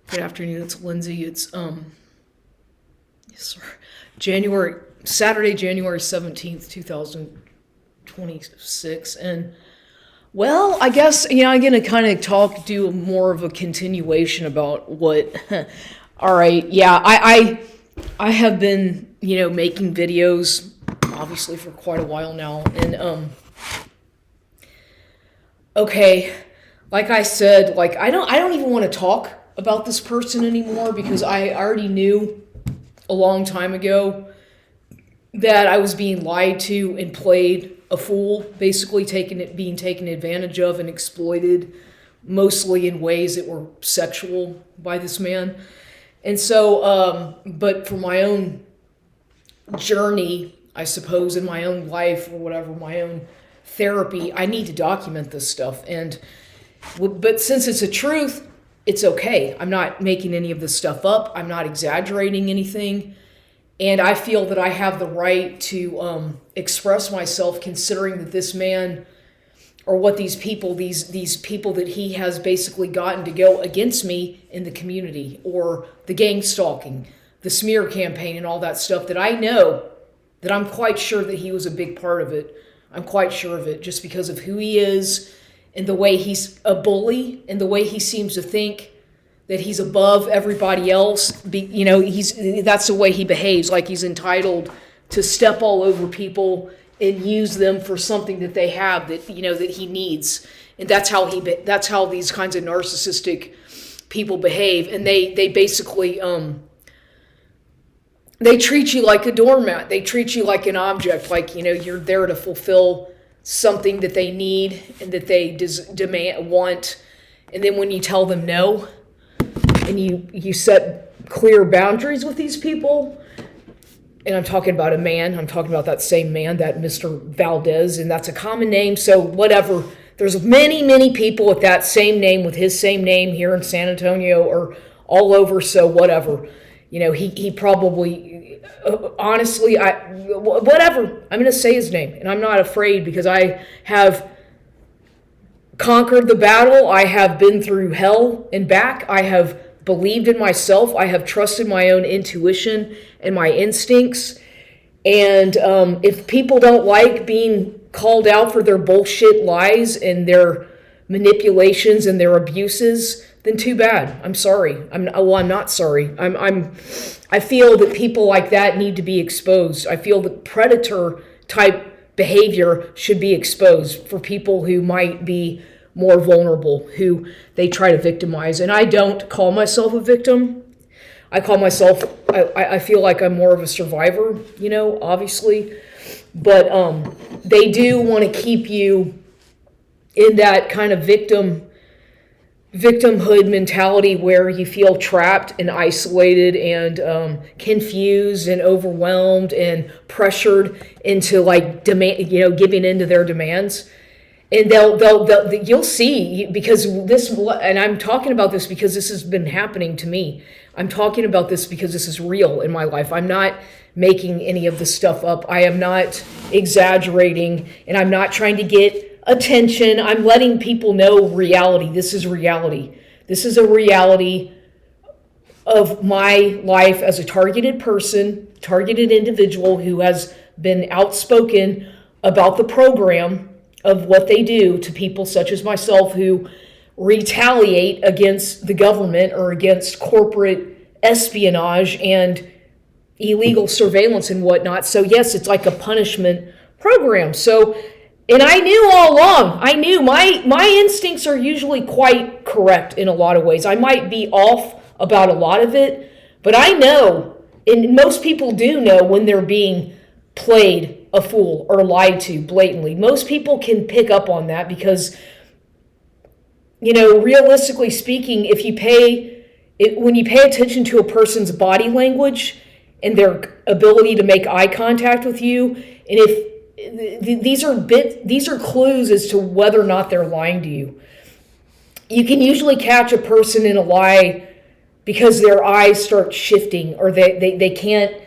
Good afternoon. It's Lindsay. It's yes, sir. Saturday, January 17th, 2026. And well, I guess I'm gonna kind of do more of a continuation about what. All right, yeah, I have been making videos obviously for quite a while now, and okay, like I said, like I don't even want to talk about this person anymore because I already knew a long time ago that I was being lied to and played a fool, basically being taken advantage of and exploited, mostly in ways that were sexual by this man. And so, but for my own journey, I suppose, in my own life or whatever, my own therapy, I need to document this stuff. But since it's a truth, it's okay. I'm not making any of this stuff up. I'm not exaggerating anything. And I feel that I have the right to express myself, considering that this man, or what these people that he has basically gotten to go against me in the community, or the gang stalking, the smear campaign, and all that stuff, that I know that I'm quite sure that he was a big part of it. I'm quite sure of it, just because of who he is, and the way he's a bully, and the way he seems to think that he's above everybody else. That's the way he behaves, like he's entitled to step all over people and use them for something that they have that that he needs. And that's how these kinds of narcissistic people behave. And they basically they treat you like a doormat. They treat you like an object, like you're there to fulfill something that they need and that they want. And then when you tell them no, and you set clear boundaries with these people, and I'm talking about a man, I'm talking about that same man, that Mr. Valdez, and that's a common name, so whatever. There's many, many people with that same name, with his same name here in San Antonio or all over, so whatever. He probably, honestly, whatever. I'm going to say his name, and I'm not afraid, because I have conquered the battle. I have been through hell and back. I have believed in myself. I have trusted my own intuition and my instincts. And if people don't like being called out for their bullshit lies and their manipulations and their abuses, then too bad. I'm sorry. I'm not sorry. I feel that people like that need to be exposed. I feel that predator type behavior should be exposed for people who might be more vulnerable, who they try to victimize. And I don't call myself a victim. I feel like I'm more of a survivor, obviously. But they do want to keep you in that kind of victimhood mentality where you feel trapped and isolated and confused and overwhelmed and pressured into giving into their demands. And you'll see, because this, and I'm talking about this because this has been happening to me. I'm talking about this because this is real in my life. I'm not making any of this stuff up. I am not exaggerating, and I'm not trying to get attention. I'm letting people know reality. This is reality. This is a reality of my life as a targeted person, targeted individual who has been outspoken about the program of what they do to people such as myself who retaliate against the government or against corporate espionage and illegal surveillance and whatnot. So yes, it's like a punishment program. So, and I knew all along, my instincts are usually quite correct in a lot of ways. I might be off about a lot of it, but I know, and most people do know, when they're being played a fool or lied to blatantly. Most people can pick up on that because, realistically speaking, when you pay attention to a person's body language and their ability to make eye contact with you, and if these are clues as to whether or not they're lying to you. You can usually catch a person in a lie because their eyes start shifting, or they can't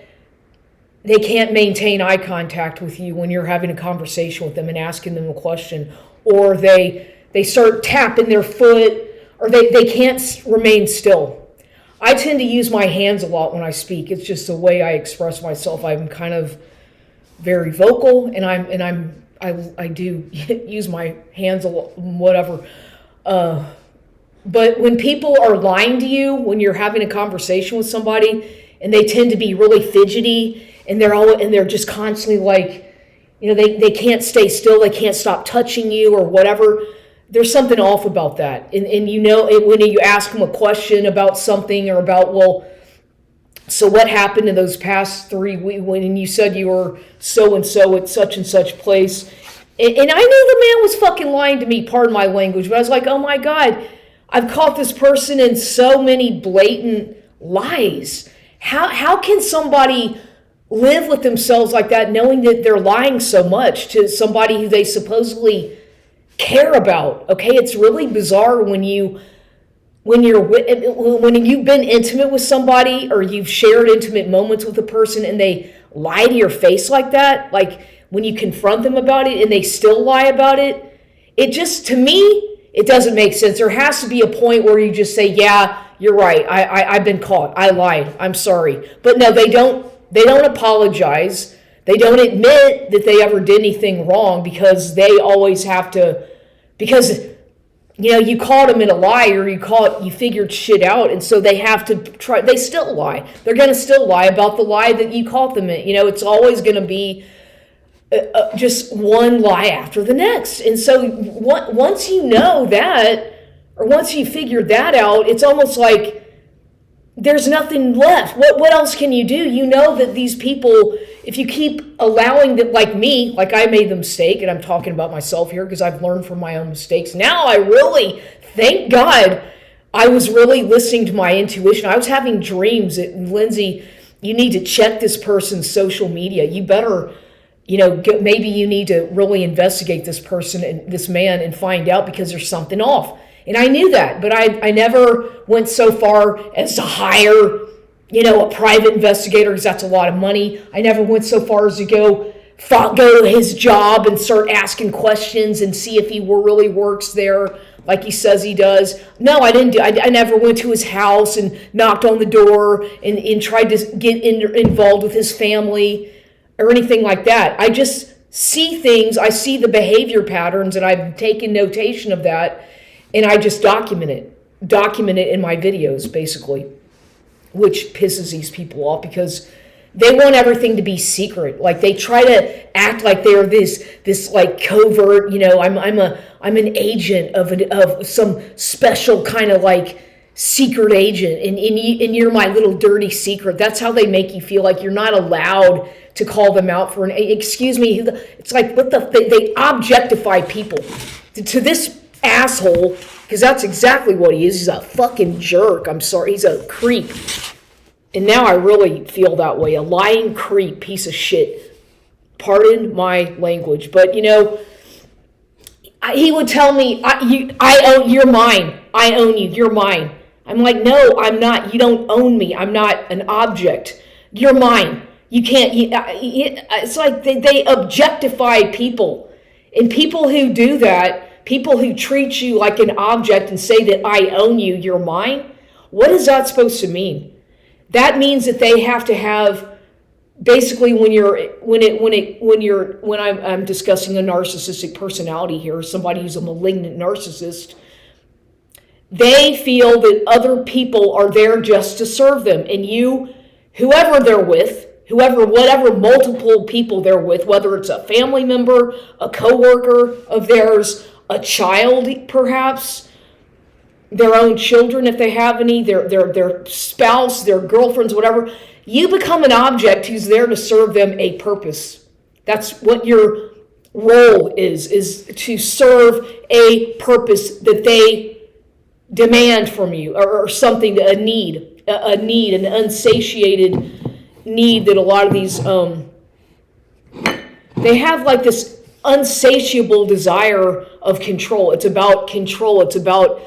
maintain eye contact with you when you're having a conversation with them and asking them a question, or they start tapping their foot, or they can't remain still. I tend to use my hands a lot when I speak. It's just the way I express myself. I'm kind of very vocal, and I do use my hands a lot, whatever. But when people are lying to you, when you're having a conversation with somebody, and they tend to be really fidgety, and they're just constantly like, they can't stay still, they can't stop touching you or whatever. There's something off about that. And when you ask them a question about something or about, well, so what happened in those past 3 weeks when you said you were so-and-so at such and such place? And I knew the man was fucking lying to me, pardon my language, but I was like, oh my God, I've caught this person in so many blatant lies. How can somebody live with themselves like that, knowing that they're lying so much to somebody who they supposedly care about? Okay, it's really bizarre when you've been intimate with somebody, or you've shared intimate moments with a person, and they lie to your face like that. Like when you confront them about it and they still lie about it, it just, to me, it doesn't make sense. There has to be a point where you just say, yeah, you're right. I've been caught. I lied. I'm sorry. But no, they don't apologize. They don't admit that they ever did anything wrong, because they always have to, because, you caught them in a lie, or you figured shit out. And so they have to try, they still lie. They're going to still lie about the lie that you caught them in. It's always going to be just one lie after the next. And so once you know that, or once you figured that out, it's almost like there's nothing left. What else can you do? You know that these people, if you keep allowing that, like me, like I made the mistake, and I'm talking about myself here because I've learned from my own mistakes. Now I really, thank God, I was really listening to my intuition. I was having dreams that, Lindsay, you need to check this person's social media. You better, maybe you need to really investigate this person and this man and find out, because there's something off. And I knew that, but I never went so far as to hire, a private investigator, because that's a lot of money. I never went so far as to go to his job and start asking questions and see if he really works there like he says he does. No, I didn't I never went to his house and knocked on the door and tried to get involved with his family or anything like that. I just see things, I see the behavior patterns, and I've taken notation of that. And I just document it in my videos, basically, which pisses these people off, because they want everything to be secret. Like they try to act like they're this like covert, I'm an agent of some special kind of like secret agent, and you're my little dirty secret. That's how they make you feel, like you're not allowed to call them out for excuse me. It's like they objectify people to this asshole, because that's exactly what he is. He's a fucking jerk. I'm sorry. He's a creep. And now I really feel that way. A lying creep, piece of shit. Pardon my language. But, he would tell me, you're mine. I own you. You're mine. I'm like, no, I'm not. You don't own me. I'm not an object. You're mine. You can't. It's like they objectify people. And people who do that, people who treat you like an object and say that I own you, you're mine, what is that supposed to mean? That means that they have to have, basically, when I'm discussing a narcissistic personality here, somebody who's a malignant narcissist, they feel that other people are there just to serve them, and whoever they're with, whatever multiple people they're with, whether it's a family member, a coworker of theirs, a child, perhaps, their own children if they have any, their spouse, their girlfriends, whatever, you become an object who's there to serve them a purpose. That's what your role is to serve a purpose that they demand from you, or something, a need, an unsatiated need that a lot of these, they have like this unsatiable desire of control. It's about control. It's about,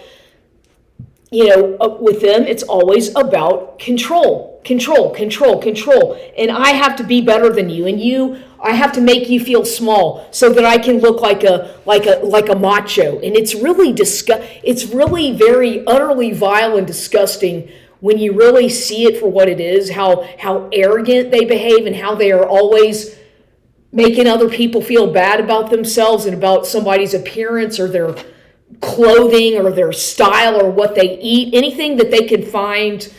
with them, it's always about control. And I have to be better than you, and I have to make you feel small so that I can look like a macho. And it's really it's really very utterly vile and disgusting when you really see it for what it is, how arrogant they behave and how they are always making other people feel bad about themselves and about somebody's appearance or their clothing or their style or what they eat, anything that they can find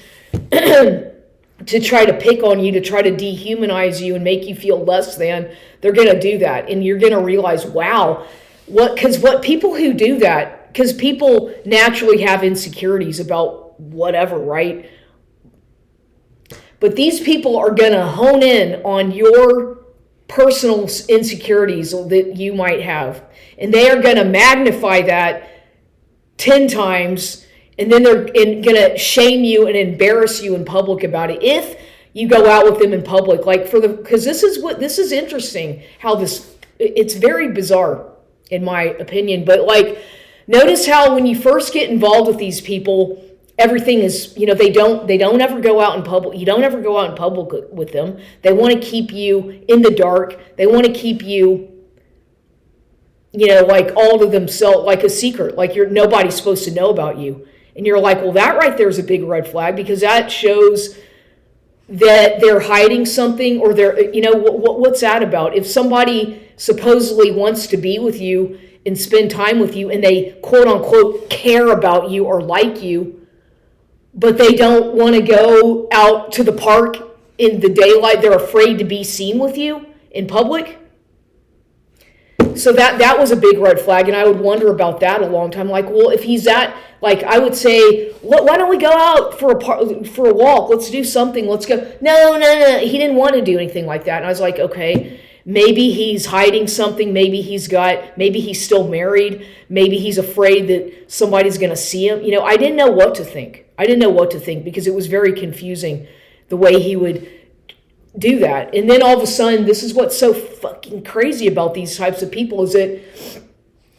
to try to pick on you, to try to dehumanize you and make you feel less than, they're going to do that. And you're going to realize, wow, what people who do that, because people naturally have insecurities about whatever, right? But these people are going to hone in on your personal insecurities that you might have. And they are going to magnify that 10 times, and then they're going to shame you and embarrass you in public about it. If you go out with them in public, like because this is interesting how it's very bizarre in my opinion, but like, notice how when you first get involved with these people, everything is, they don't ever go out in public. You don't ever go out in public with them. They want to keep you in the dark. They want to keep you, like all to themselves, like a secret, like nobody's supposed to know about you. And you're like, well, that right there is a big red flag, because that shows that they're hiding something, or they're, what's that about? If somebody supposedly wants to be with you and spend time with you, and they quote unquote care about you or like you, but they don't want to go out to the park in the daylight, they're afraid to be seen with you in public. So that was a big red flag, and I would wonder about that a long time. Like, well, if he's that, like, I would say, why don't we go out for a walk? Let's do something. Let's go. No. He didn't want to do anything like that. And I was like, okay, maybe he's hiding something. Maybe he's still married. Maybe he's afraid that somebody's going to see him. I didn't know what to think. Because it was very confusing the way he would do that. And then all of a sudden, this is what's so fucking crazy about these types of people, is that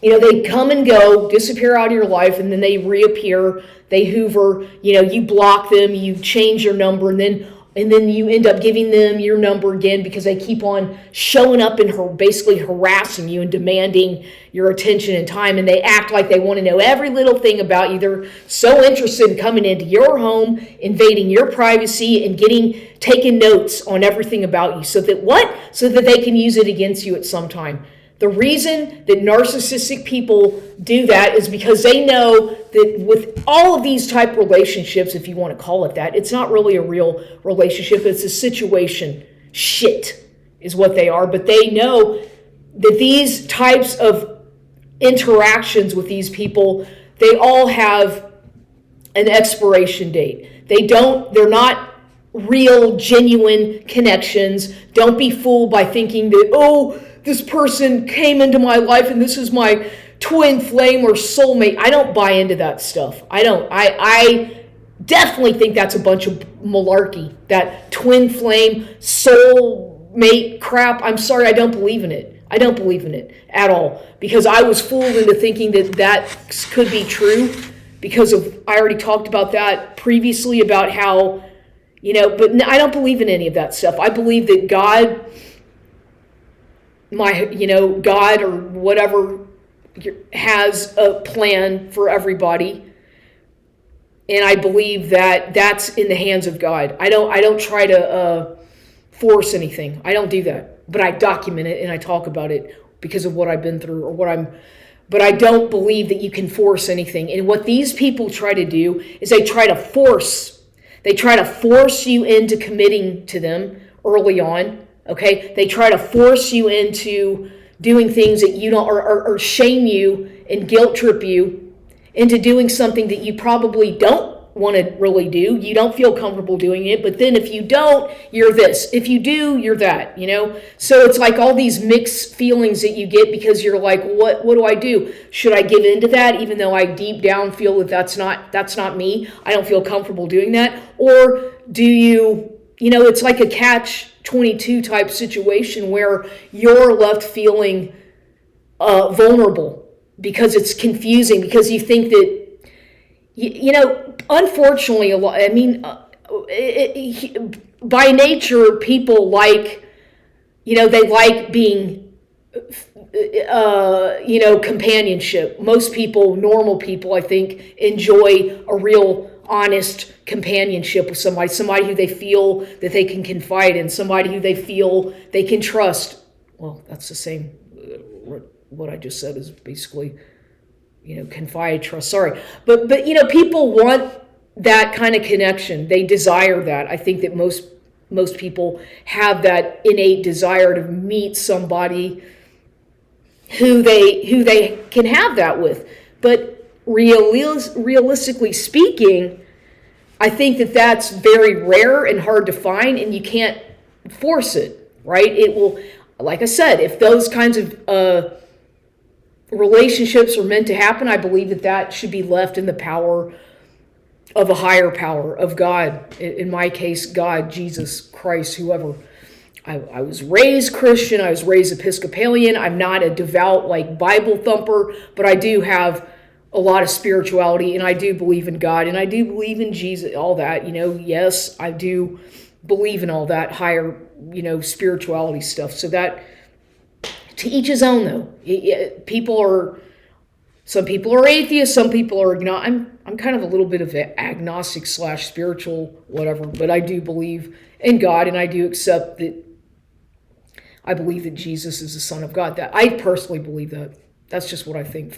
they come and go, disappear out of your life, and then they reappear, they hoover, you block them, you change your number, and then you end up giving them your number again, because they keep on showing up and basically harassing you and demanding your attention and time, and they act like they want to know every little thing about you. They're so interested in coming into your home, invading your privacy, and taking notes on everything about you, so that they can use it against you at some time. The reason that narcissistic people do that is because they know that with all of these type relationships, if you want to call it that, it's not really a real relationship. It's a situation. Shit is what they are. But they know that these types of interactions with these people, they all have an expiration date. They're not real, genuine connections. Don't be fooled by thinking that, this person came into my life and this is my twin flame or soulmate. I don't buy into that stuff. I don't. I definitely think that's a bunch of malarkey. That twin flame, soulmate crap. I'm sorry, I don't believe in it. I don't believe in it at all. Because I was fooled into thinking that could be true. Because I already talked about that previously, about how, but I don't believe in any of that stuff. I believe that God or whatever has a plan for everybody. And I believe that that's in the hands of God. I don't try to force anything. I don't do that. But I document it and I talk about it because of what I've been through but I don't believe that you can force anything. And what these people try to do is they try to force you into committing to them early on. Okay, they try to force you into doing things that you don't, or shame you and guilt trip you into doing something that you probably don't want to really do. You don't feel comfortable doing it, but then if you don't, you're this. If you do, you're that, So it's like all these mixed feelings that you get, because you're like, what do I do? Should I give into that, even though I deep down feel that that's not me? I don't feel comfortable doing that. Or do you, it's like a catch-22 type situation where you're left feeling vulnerable, because it's confusing, because you think that, unfortunately, a lot, by nature, people like, they like being, companionship. Most people, normal people, I think, enjoy a real honest companionship with somebody who they feel that they can confide in, somebody who they feel they can trust. Well, that's the same. What I just said is basically, confide, trust. Sorry. But people want that kind of connection. They desire that. I think that most people have that innate desire to meet somebody who they can have that with. But realistically speaking, I think that that's very rare and hard to find, and you can't force it, right? It will, like I said, if those kinds of relationships are meant to happen, I believe that should be left in the power of a higher power, of God. In my case, God, Jesus Christ, whoever. I was raised Christian. I was raised Episcopalian. I'm not a devout, Bible thumper, but I do have a lot of spirituality, and I do believe in God, and I do believe in Jesus, all that, yes, I do believe in all that higher, spirituality stuff. So that, to each his own, though. Some people are atheists, some people are I'm kind of a little bit of an agnostic / spiritual whatever, but I do believe in God, and I do accept that. I believe that Jesus is the Son of God. That I personally believe that. That's just what I think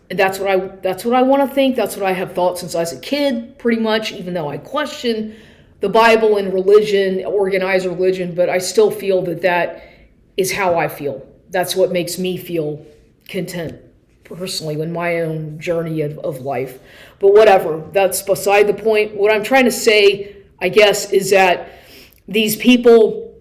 that's what I want to think. That's what I have thought since I was a kid, pretty much, even though I question the Bible and religion, organized religion, but I still feel that is how I feel. That's what makes me feel content personally in my own journey of life. But whatever, that's beside the point. What I'm trying to say, I guess, is that these people,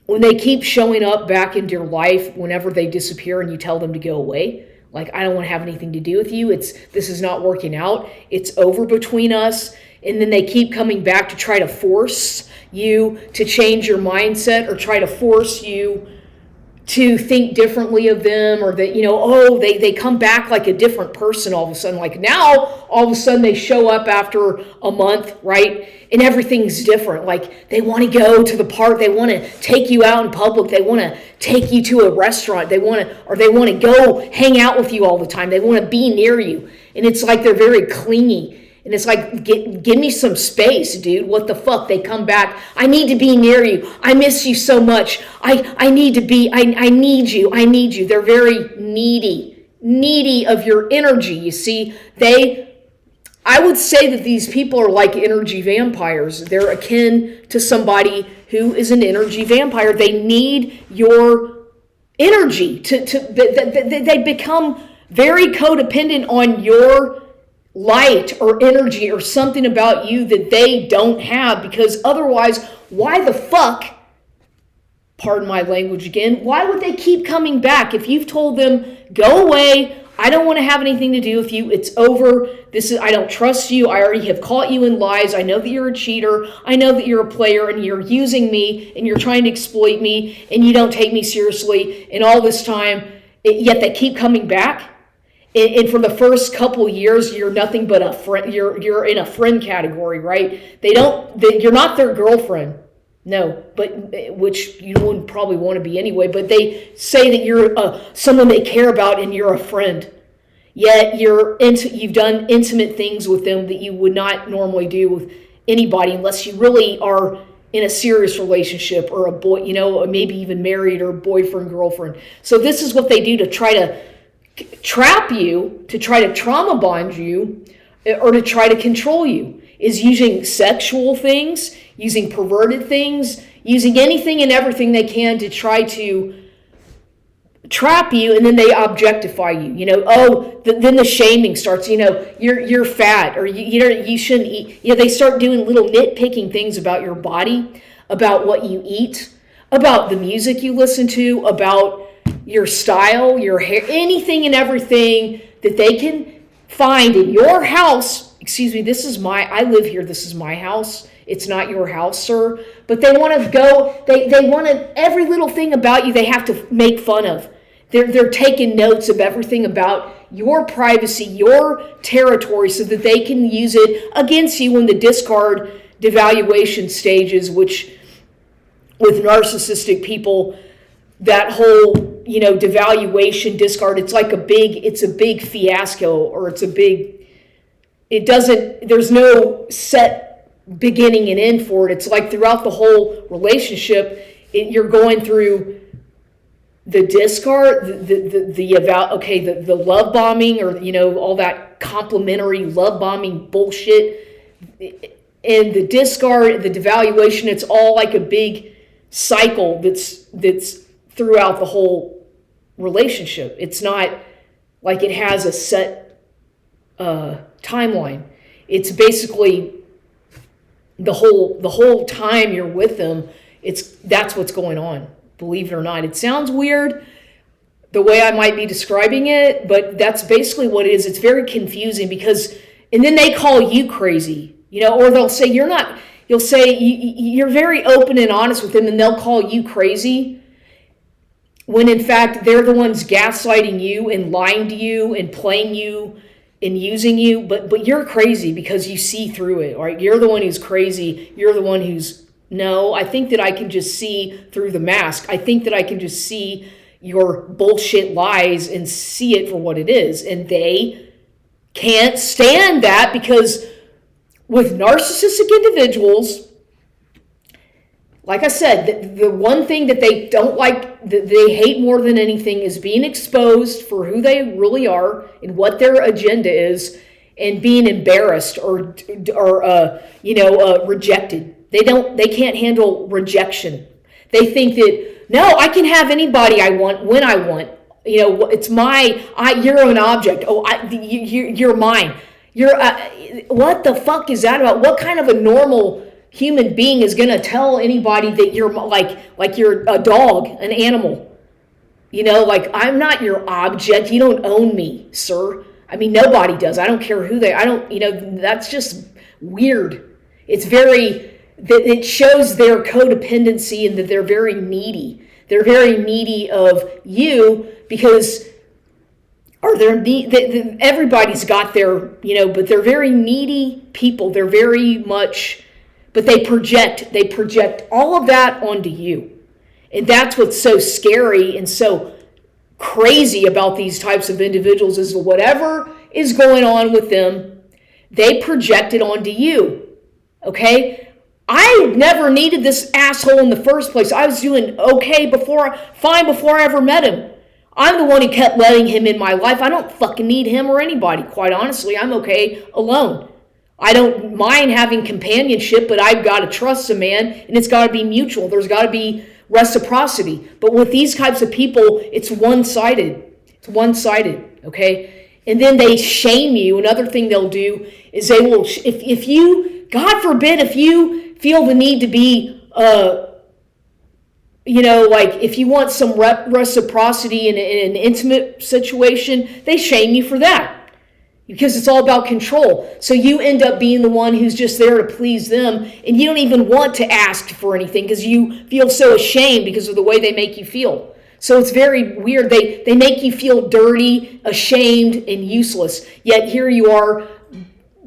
when they keep showing up back into your life, whenever they disappear and you tell them to go away, I don't want to have anything to do with you. This is not working out. It's over between us. And then they keep coming back to try to force you to change your mindset, or try to force you to think differently of them, or that, they come back like a different person all of a sudden. Now, all of a sudden they show up after a month, right? And everything's different. They want to go to the park. They want to take you out in public. They want to take you to a restaurant. They want to go hang out with you all the time. They want to be near you. And it's they're very clingy. And it's give me some space, dude. What the fuck? They come back. I need to be near you. I miss you so much. I need to be, I need you. I need you. They're very needy of your energy. You see, I would say that these people are like energy vampires. They're akin to somebody who is an energy vampire. They need your energy they become very codependent on your light or energy or something about you that they don't have, because otherwise, why the fuck, pardon my language again, why would they keep coming back? If you've told them, go away, I don't want to have anything to do with you, it's over, I don't trust you, I already have caught you in lies, I know that you're a cheater, I know that you're a player, and you're using me, and you're trying to exploit me, and you don't take me seriously, and all this time, yet they keep coming back. And for the first couple years, you're nothing but a friend. You're in a friend category, right? You're not their girlfriend, no. But which you wouldn't probably want to be anyway. But they say that you're someone they care about, and you're a friend. Yet you've done intimate things with them that you would not normally do with anybody, unless you really are in a serious relationship, or a boy, maybe even married, or boyfriend, girlfriend. So this is what they do to try to trap you, to try to trauma bond you, or to try to control you, is using sexual things, using perverted things, using anything and everything they can to try to trap you, and then they objectify you. Then the shaming starts. You're fat, or you shouldn't eat. They start doing little nitpicking things about your body, about what you eat, about the music you listen to, about your style, your hair, anything and everything that they can find in your house. Excuse me, I live here, this is my house. It's not your house, sir. But they want to go, they want to, every little thing about you they have to make fun of. They're taking notes of everything about your privacy, your territory, so that they can use it against you in the discard devaluation stages, which with narcissistic people, that whole, devaluation, discard, it's a big fiasco, or it's a big there's no set beginning and end for it. It's like throughout the whole relationship, you're going through the discard, the love bombing, or all that complimentary love bombing bullshit, and the discard, the devaluation. It's all like a big cycle that's throughout the whole relationship. It's not like it has a set timeline. It's basically the whole time you're with them. That's what's going on. Believe it or not. It sounds weird the way I might be describing it, but that's basically what it is. It's very confusing and then they call you crazy, or they'll say you'll say you're very open and honest with them, and they'll call you crazy when in fact they're the ones gaslighting you and lying to you and playing you and using you, but you're crazy because you see through it, right? You're the one who's crazy. You're the one who's, no, I think that I can just see through the mask. I think that I can just see your bullshit lies and see it for what it is. And they can't stand that because with narcissistic individuals, like I said, the one thing that they don't like, that they hate more than anything, is being exposed for who they really are and what their agenda is, and being embarrassed or rejected. They can't handle rejection. They think that, no, I can have anybody I want when I want. It's you're an object. Oh, you're mine. What the fuck is that about? What kind of a normal human being is going to tell anybody that you're like you're a dog, an animal? I'm not your object. You don't own me, sir. I mean, nobody does. I don't care who that's just weird. It shows their codependency and that they're very needy. They're very needy of you because, everybody's got their, but they're very needy people. They're very much, but they project all of that onto you. And that's what's so scary and so crazy about these types of individuals is whatever is going on with them, they project it onto you. Okay? I never needed this asshole in the first place. I was doing okay fine before I ever met him. I'm the one who kept letting him in my life. I don't fucking need him or anybody. Quite honestly, I'm okay alone. I don't mind having companionship, but I've got to trust a man, and it's got to be mutual. There's got to be reciprocity. But with these types of people, it's one-sided. It's one-sided, okay? And then they shame you. Another thing they'll do is they will, if you, God forbid, if you feel the need to be, if you want some reciprocity in an intimate situation, they shame you for that. Because it's all about control. So you end up being the one who's just there to please them, and you don't even want to ask for anything because you feel so ashamed because of the way they make you feel. So it's very weird. They make you feel dirty, ashamed, and useless. Yet here you are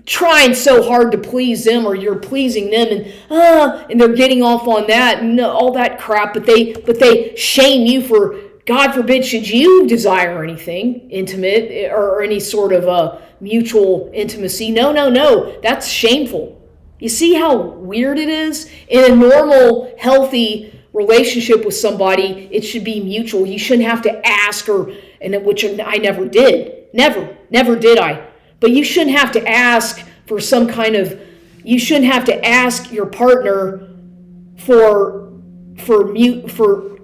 trying so hard to please them, or you're pleasing them, and they're getting off on that and all that crap. But they shame you for, God forbid, should you desire anything intimate or any sort of mutual intimacy. No. That's shameful. You see how weird it is? In a normal, healthy relationship with somebody, it should be mutual. You shouldn't have to ask, which I never did. Never did I. But you shouldn't have to ask for you shouldn't have to ask your partner for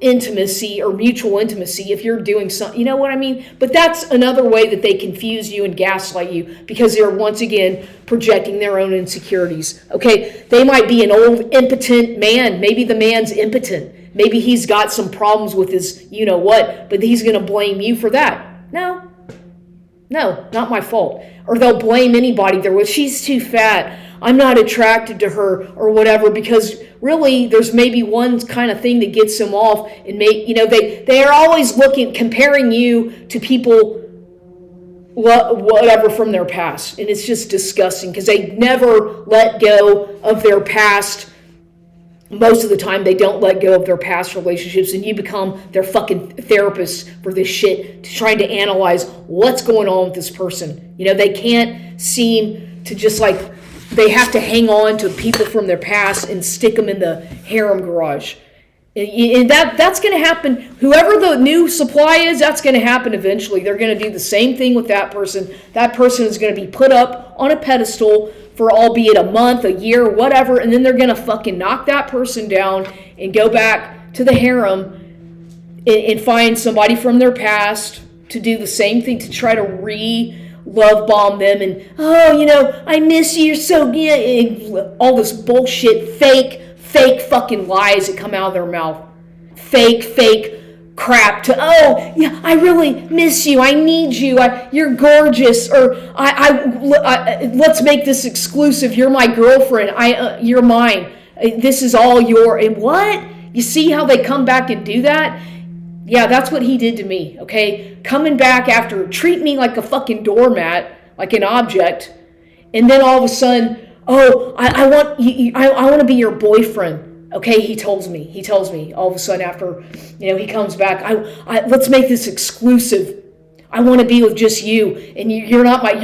intimacy or mutual intimacy if you're doing something, you know what I mean? But that's another way that they confuse you and gaslight you, because they're once again projecting their own insecurities. Okay, they might be an old impotent man. Maybe the man's impotent. Maybe he's got some problems with his you-know-what, but he's going to blame you for that. No, not my fault. Or they'll blame anybody there. Well, she's too fat. I'm not attracted to her or whatever, because really there's maybe one kind of thing that gets them off, and they are always comparing you to people whatever from their past, and it's just disgusting because they never let go of their past. Most of the time they don't let go of their past relationships, and you become their fucking therapist for this shit, trying to analyze what's going on with this person. They can't seem to just like, they have to hang on to people from their past and stick them in the harem garage. And that's going to happen. Whoever the new supply is, that's going to happen eventually. They're going to do the same thing with that person. That person is going to be put up on a pedestal for albeit a month, a year, whatever, and then they're going to fucking knock that person down and go back to the harem and find somebody from their past to do the same thing, to try to love bomb them and, oh, you know, I miss you, you're so good. All this bullshit, fake fucking lies that come out of their mouth. Fake crap to, oh, yeah, I really miss you, I need you, you're gorgeous, or let's make this exclusive, you're my girlfriend, you're mine, this is all your, and what? You see how they come back and do that? Yeah, that's what he did to me, okay? Coming back after, treat me like a fucking doormat, like an object, and then all of a sudden, oh, I want to be your boyfriend, okay? He tells me all of a sudden after, you know, he comes back, let's make this exclusive. I want to be with just you, and you're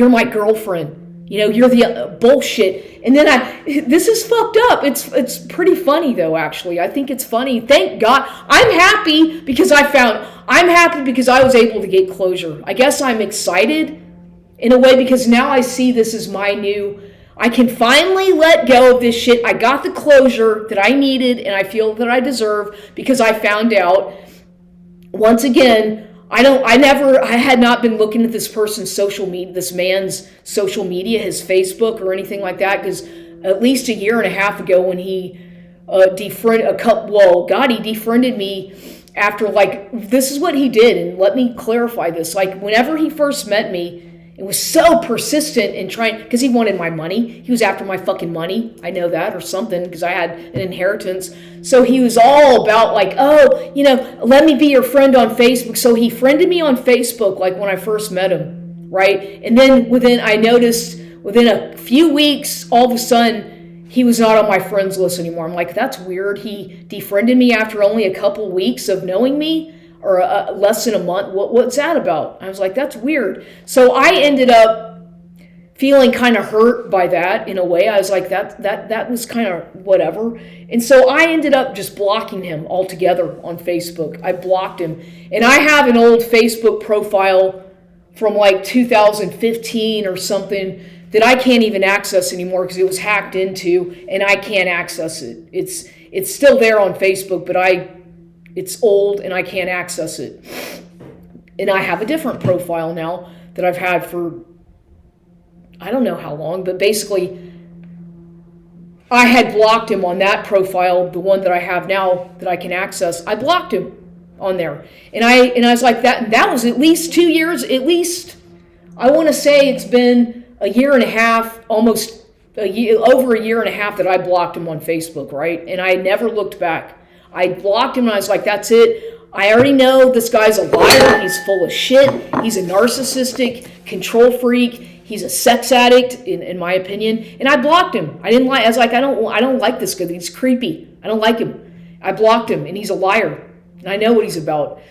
my girlfriend. You know, you're the bullshit. And then this is fucked up. It's pretty funny though, actually. I think it's funny. Thank God. I'm happy because I was able to get closure. I guess I'm excited in a way because now I see this as I can finally let go of this shit. I got the closure that I needed and I feel that I deserve because I found out, once again, I had not been looking at this person's social media, this man's social media, his Facebook or anything like that, because at least a year and a half ago when he defriended me after, like, this is what he did, and let me clarify this. Like, whenever he first met me, it was so persistent in trying, because he wanted my money. He was after my fucking money. I know that, or something, because I had an inheritance. So he was all about like, oh, you know, let me be your friend on Facebook. So he friended me on Facebook, like when I first met him, right? And then I noticed within a few weeks, all of a sudden, he was not on my friends list anymore. I'm like, that's weird. He defriended me after only a couple weeks of knowing me, or less than a month. What's that about? I was like, that's weird. So I ended up feeling kind of hurt by that in a way. I was like, that was kind of whatever. And so I ended up just blocking him altogether on Facebook. I blocked him. And I have an old Facebook profile from like 2015 or something that I can't even access anymore because it was hacked into and I can't access it. It's still there on Facebook, but it's old and I can't access it. And I have a different profile now that I've had for, I don't know how long, but basically I had blocked him on that profile, the one that I have now that I can access. I blocked him on there. And I was like, that was at least 2 years, at least, I want to say it's been a year and a half, almost over a year and a half that I blocked him on Facebook, right? And I never looked back. I blocked him and I was like, that's it. I already know this guy's a liar. He's full of shit. He's a narcissistic control freak. He's a sex addict, in my opinion. And I blocked him. I didn't like. I was like, I don't like this guy. He's creepy. I don't like him. I blocked him, and he's a liar. And I know what he's about.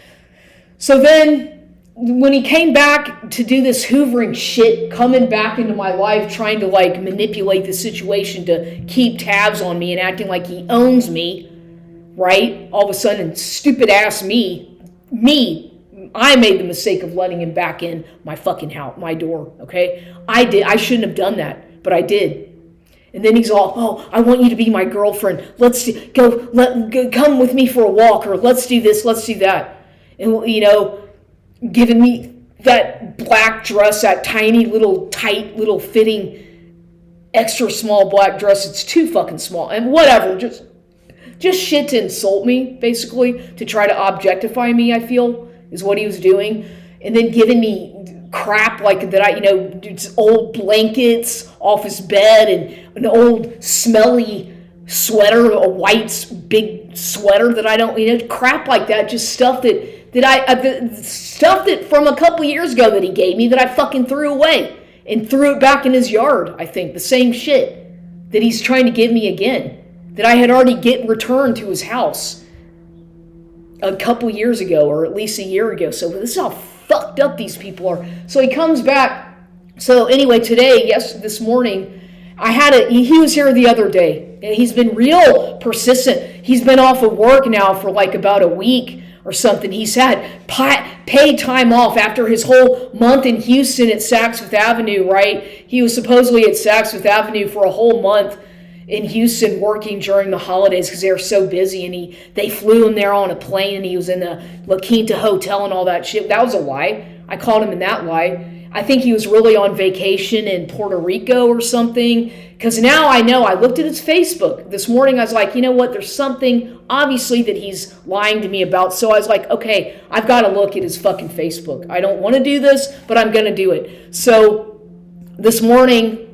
So then, when he came back to do this hoovering shit, coming back into my life, trying to like manipulate the situation to keep tabs on me and acting like he owns me. Right? All of a sudden, stupid ass me, I made the mistake of letting him back in my fucking house, my door, okay? I shouldn't have done that, but I did. And then he's all, oh, I want you to be my girlfriend. Let's come with me for a walk, or let's do this, let's do that. And, you know, giving me that black dress, that tiny little, tight, little fitting, extra small black dress. It's too fucking small. And whatever, just shit to insult me, basically, to try to objectify me, I feel, is what he was doing. And then giving me crap like that, old blankets off his bed and an old smelly sweater, a white big sweater that I don't, crap like that, just stuff stuff that from a couple years ago that he gave me that I fucking threw away and threw it back in his yard, I think. The same shit that he's trying to give me again. That I had already returned to his house a couple years ago, or at least a year ago. So this is how fucked up these people are. So he comes back So anyway, this morning, he was here the other day, and he's been real persistent. He's been off of work now for like about a week or something. He's had paid time off after his whole month in Houston at Saks Fifth Avenue, right? He was supposedly at Saks Fifth Avenue for a whole month in Houston working during the holidays because they were so busy, and they flew him there on a plane, and he was in the La Quinta Hotel and all that shit. That was a lie. I called him in that lie. I think he was really on vacation in Puerto Rico or something, because now I know. I looked at his Facebook this morning. I was like, you know what? There's something obviously that he's lying to me about. So I was like, okay, I've got to look at his fucking Facebook. I don't want to do this, but I'm going to do it. So this morning,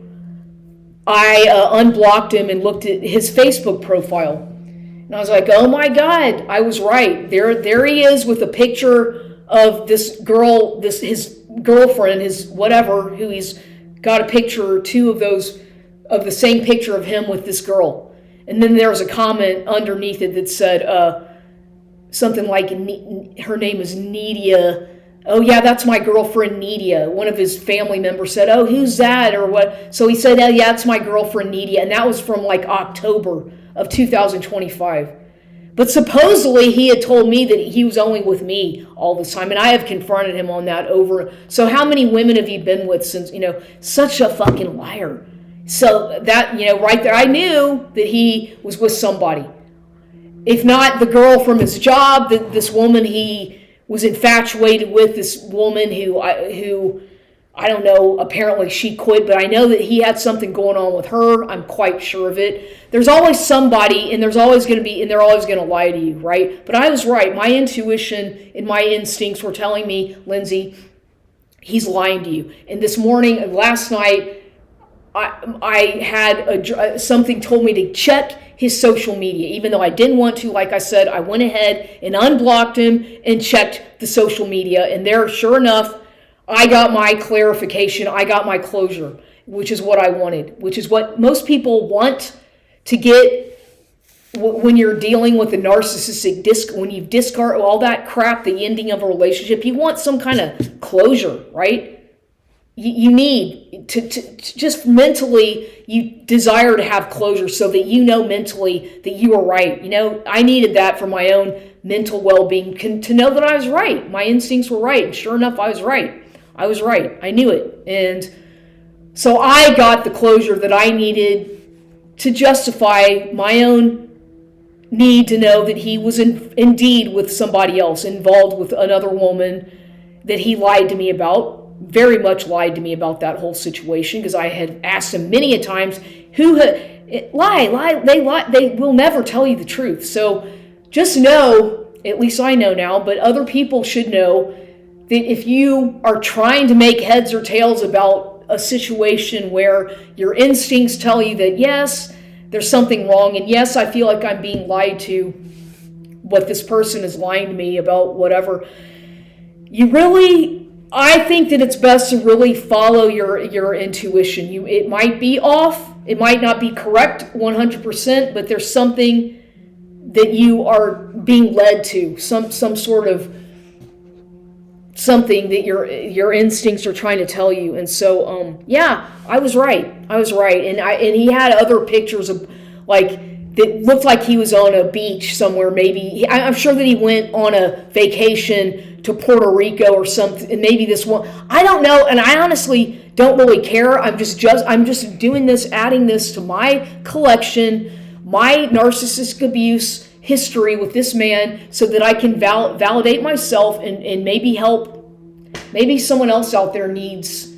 I unblocked him and looked at his Facebook profile. And I was like, oh my God, I was right. There he is with a picture of this girl, his girlfriend, his whatever, who he's got a picture or two of those, of the same picture of him with this girl. And then there was a comment underneath it that said something like, her name is Nidia. Oh yeah, that's my girlfriend Nidia. One of his family members said, oh, who's that or what? So he said, oh yeah, it's my girlfriend Nidia. And that was from like October of 2025. But supposedly he had told me that he was only with me all this time. And I have confronted him on that over. So how many women have you been with since, such a fucking liar. So that, right there, I knew that he was with somebody. If not the girl from his job, this woman he was infatuated with, this woman who I don't know, apparently she quit, but I know that he had something going on with her. I'm quite sure of it. There's always somebody, and they're always going to lie to you, right? But I was right. My intuition and my instincts were telling me, Lindsay, he's lying to you. And this morning, last night, I had something told me to check his social media. Even though I didn't want to, like I said, I went ahead and unblocked him and checked the social media. And there, sure enough, I got my clarification. I got my closure, which is what I wanted, which is what most people want to get when you're dealing with a narcissistic when you discard all that crap, the ending of a relationship. You want some kind of closure, right? You need to just mentally, you desire to have closure so that you know mentally that you are right. I needed that for my own mental well-being, to know that I was right. My instincts were right. And sure enough, I was right. I was right. I knew it. And so I got the closure that I needed to justify my own need to know that he was indeed with somebody else, involved with another woman that he lied to me about. Very much lied to me about that whole situation, because I had asked him many a times, they will never tell you the truth. So just know, at least I know now, but other people should know, that if you are trying to make heads or tails about a situation where your instincts tell you that yes, there's something wrong, and yes, I feel like I'm being lied to, what this person is lying to me about, whatever, I think that it's best to really follow your intuition. It might be off, it might not be correct 100%, but there's something that you are being led to, some sort of something that your instincts are trying to tell you. And so yeah, I was right, and he had other pictures of that looked like he was on a beach somewhere. Maybe I'm sure that he went on a vacation to Puerto Rico or something, and maybe this one, I don't know, and I honestly don't really care. I'm just doing this, adding this to my collection, my narcissistic abuse history with this man, so that I can validate myself and maybe help. Maybe someone else out there needs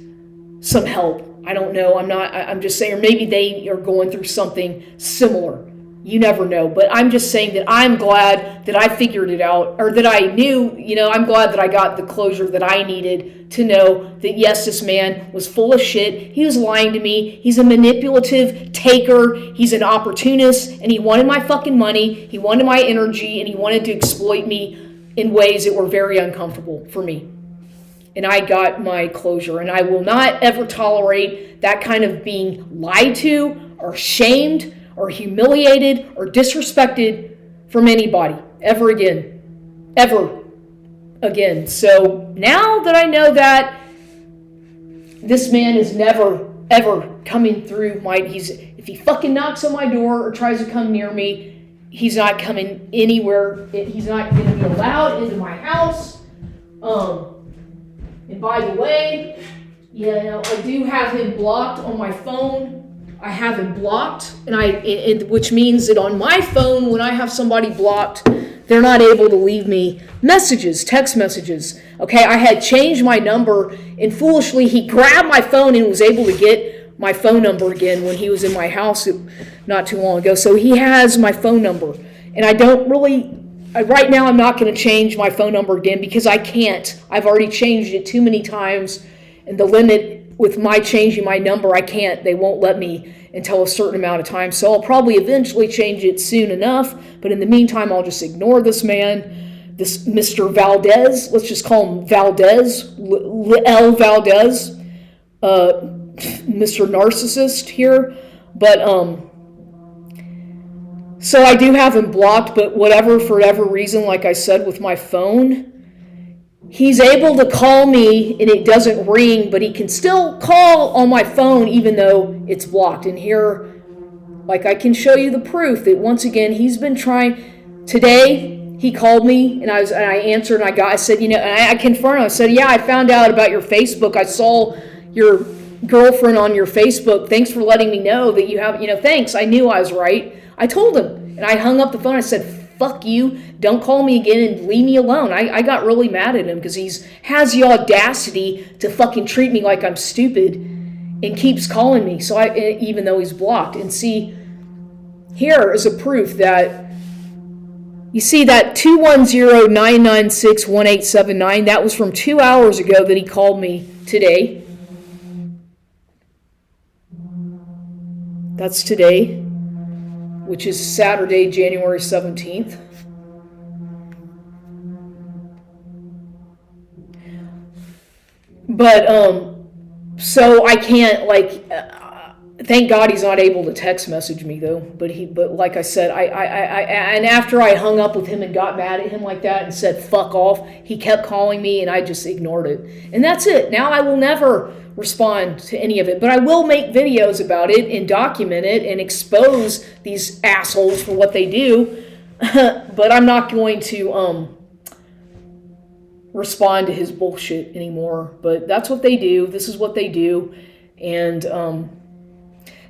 some help. I don't know. I'm just saying, or maybe they are going through something similar. You never know. But I'm just saying that I'm glad that I figured it out, or that I knew, I'm glad that I got the closure that I needed to know that, yes, this man was full of shit. He was lying to me. He's a manipulative taker. He's an opportunist, and he wanted my fucking money. He wanted my energy, and he wanted to exploit me in ways that were very uncomfortable for me. And I got my closure, and I will not ever tolerate that kind of being lied to or shamed or humiliated or disrespected from anybody ever again. So now that I know that, this man is never, ever coming through if he fucking knocks on my door or tries to come near me, he's not coming anywhere. He's not going to be allowed into my house. And by the way, I do have him blocked on my phone. I have him blocked, which means that on my phone, when I have somebody blocked, they're not able to leave me messages, text messages. Okay, I had changed my number, and foolishly, he grabbed my phone and was able to get my phone number again when he was in my house not too long ago. So he has my phone number, and I don't really. Right now, I'm not going to change my phone number again because I can't. I've already changed it too many times, and the limit with my changing my number, I can't. They won't let me until a certain amount of time. So I'll probably eventually change it soon enough. But in the meantime, I'll just ignore this man, this Mr. Valdez. Let's just call him Valdez, L. Valdez, Mr. Narcissist here. But so I do have him blocked. But for whatever reason, like I said with my phone, he's able to call me and it doesn't ring, but he can still call on my phone even though it's blocked. And here, like, I can show you the proof that once again he's been trying. Today he called me and I answered and I said, and I confirmed. I said, yeah, I found out about your Facebook. I saw your girlfriend on your Facebook. Thanks for letting me know that you have. Thanks. I knew I was right. I told him, and I hung up the phone. I said, fuck you, don't call me again and leave me alone. I got really mad at him because he has the audacity to fucking treat me like I'm stupid and keeps calling me, even though he's blocked. And see, here is a proof that, you see that 210-996-1879, that was from 2 hours ago that he called me today. That's today, which is Saturday, January 17th. But, so I can't, thank God he's not able to text message me though. But like I said, and after I hung up with him and got mad at him like that and said, fuck off, he kept calling me and I just ignored it. And that's it. Now I will never respond to any of it, but I will make videos about it and document it and expose these assholes for what they do. But I'm not going to respond to his bullshit anymore. But that's what they do. This is what they do. And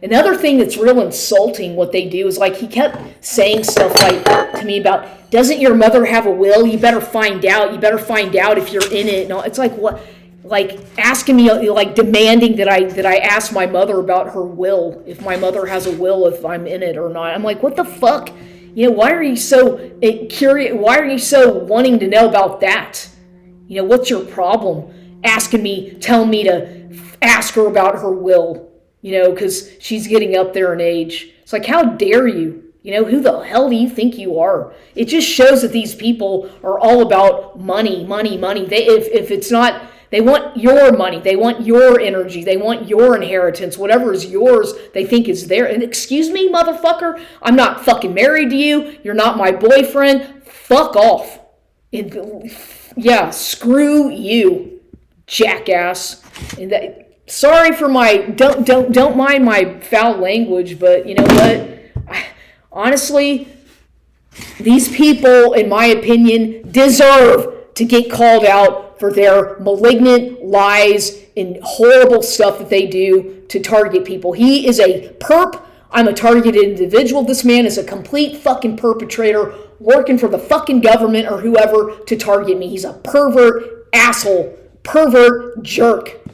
another thing that's real insulting what they do is, like, he kept saying stuff like to me about, doesn't your mother have a will? You better find out. You better find out if you're in it. And all. It's like, what? Like asking me, like demanding that I ask my mother about her will, if my mother has a will, if I'm in it or not. I'm like, what the fuck? Why are you so curious? Why are you so wanting to know about that? What's your problem? Telling me to ask her about her will, because she's getting up there in age. It's like, how dare you? Who the hell do you think you are? It just shows that these people are all about money, money, money. If it's not, they want your money. They want your energy. They want your inheritance. Whatever is yours, they think is theirs. And excuse me, motherfucker, I'm not fucking married to you. You're not my boyfriend. Fuck off. Yeah, screw you, jackass. And sorry for my don't mind my foul language, but you know what? Honestly, these people, in my opinion, deserve to get called out for their malignant lies and horrible stuff that they do to target people. He is a perp. I'm a targeted individual. This man is a complete fucking perpetrator working for the fucking government or whoever to target me. He's a pervert asshole, pervert jerk.